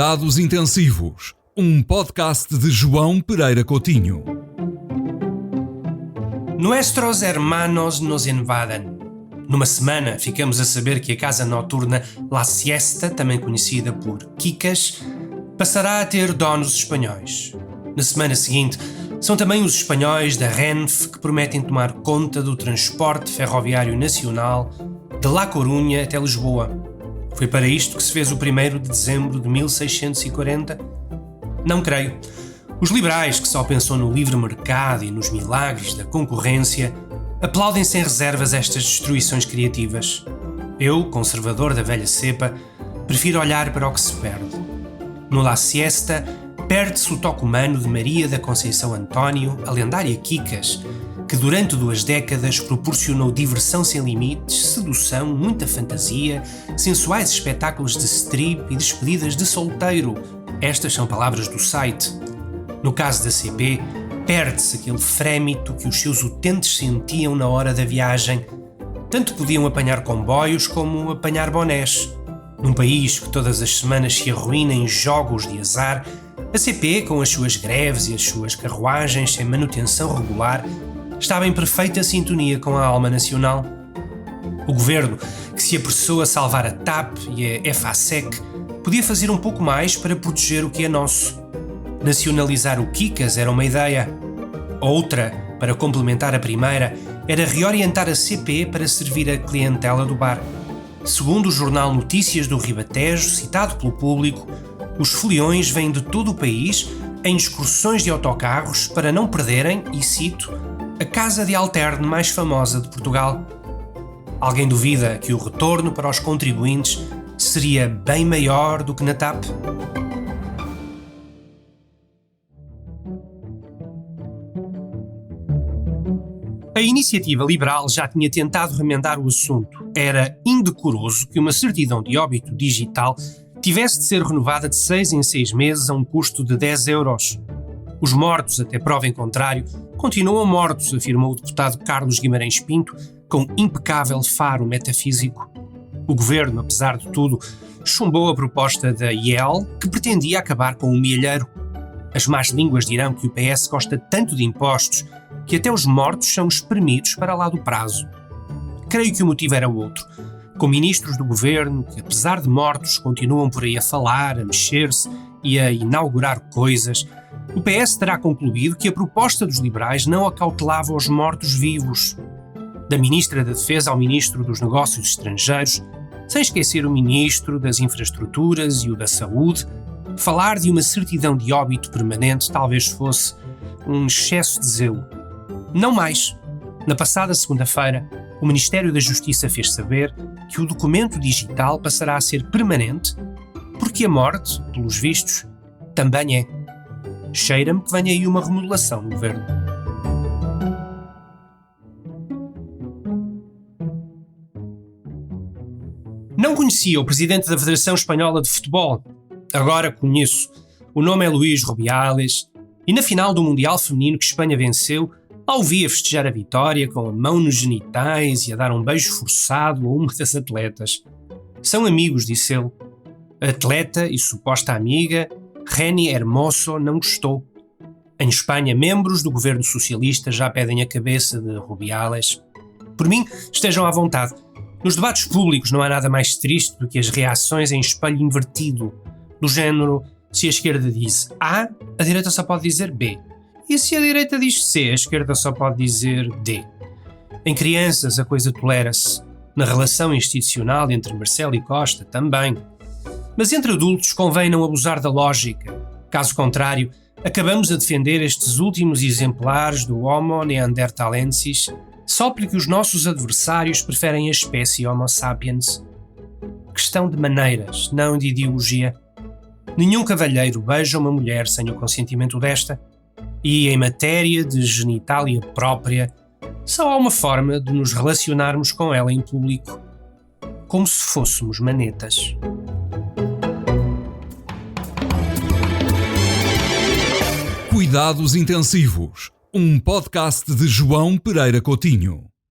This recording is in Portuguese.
Cuidados Intensivos, um podcast de João Pereira Coutinho. Nuestros hermanos nos invaden. Numa semana, ficamos a saber que a casa noturna La Siesta, também conhecida por Kikas, passará a ter donos espanhóis. Na semana seguinte, são também os espanhóis da Renfe que prometem tomar conta do transporte ferroviário nacional de La Corunha até Lisboa. Foi para isto que se fez o 1º de dezembro de 1640? Não creio. Os liberais, que só pensam no livre mercado e nos milagres da concorrência, aplaudem sem reservas estas destruições criativas. Eu, conservador da velha cepa, prefiro olhar para o que se perde. No La Siesta, perde-se o toque humano de Maria da Conceição António, a lendária Kikas, que durante 2 décadas proporcionou diversão sem limites, sedução, muita fantasia, sensuais espetáculos de strip e despedidas de solteiro. Estas são palavras do site. No caso da CP, perde-se aquele frémito que os seus utentes sentiam na hora da viagem. Tanto podiam apanhar comboios como apanhar bonés. Num país que todas as semanas se arruína em jogos de azar, a CP, com as suas greves e as suas carruagens sem manutenção regular, estava em perfeita sintonia com a alma nacional. O governo, que se apressou a salvar a TAP e a EFASEC, podia fazer um pouco mais para proteger o que é nosso. Nacionalizar o Kikas era uma ideia. Outra, para complementar a primeira, era reorientar a CP para servir a clientela do bar. Segundo o jornal Notícias do Ribatejo, citado pelo Público, os foliões vêm de todo o país em excursões de autocarros para não perderem, e cito, a casa de alterne mais famosa de Portugal. Alguém duvida que o retorno para os contribuintes seria bem maior do que na TAP? A iniciativa liberal já tinha tentado remendar o assunto. Era indecoroso que uma certidão de óbito digital tivesse de ser renovada de 6 em 6 meses a um custo de 10 euros. Os mortos, até prova em contrário, continuam mortos, afirmou o deputado Carlos Guimarães Pinto, com impecável faro metafísico. O governo, apesar de tudo, chumbou a proposta da IEL, que pretendia acabar com o milheiro. As más línguas dirão que o PS gosta tanto de impostos que até os mortos são espremidos para lá do prazo. Creio que o motivo era outro. Com ministros do governo que, apesar de mortos, continuam por aí a falar, a mexer-se e a inaugurar coisas, o PS terá concluído que a proposta dos liberais não acautelava os mortos-vivos. Da Ministra da Defesa ao Ministro dos Negócios Estrangeiros, sem esquecer o Ministro das Infraestruturas e o da Saúde, falar de uma certidão de óbito permanente talvez fosse um excesso de zelo. Não mais. Na passada segunda-feira, o Ministério da Justiça fez saber que o documento digital passará a ser permanente, porque a morte, pelos vistos, também é. Cheira-me que venha aí uma remodelação no governo. Não conhecia o presidente da Federação Espanhola de Futebol. Agora conheço. O nome é Luís Rubiales e na final do Mundial Feminino que Espanha venceu, lá o vi a festejar a vitória com a mão nos genitais e a dar um beijo forçado a uma das atletas. São amigos, disse ele. A atleta e suposta amiga Reni Hermoso não gostou. Em Espanha, membros do governo socialista já pedem a cabeça de Rubiales. Por mim, estejam à vontade. Nos debates públicos não há nada mais triste do que as reações em espelho invertido, do género, se a esquerda diz A, a direita só pode dizer B. E se a direita diz C, a esquerda só pode dizer D. Em crianças a coisa tolera-se. Na relação institucional entre Marcelo e Costa também. Mas entre adultos convém não abusar da lógica. Caso contrário, acabamos a defender estes últimos exemplares do Homo neanderthalensis só porque os nossos adversários preferem a espécie Homo sapiens. Questão de maneiras, não de ideologia. Nenhum cavalheiro beija uma mulher sem o consentimento desta. E em matéria de genitália própria, só há uma forma de nos relacionarmos com ela em público. Como se fôssemos manetas. Cuidados Intensivos, um podcast de João Pereira Coutinho.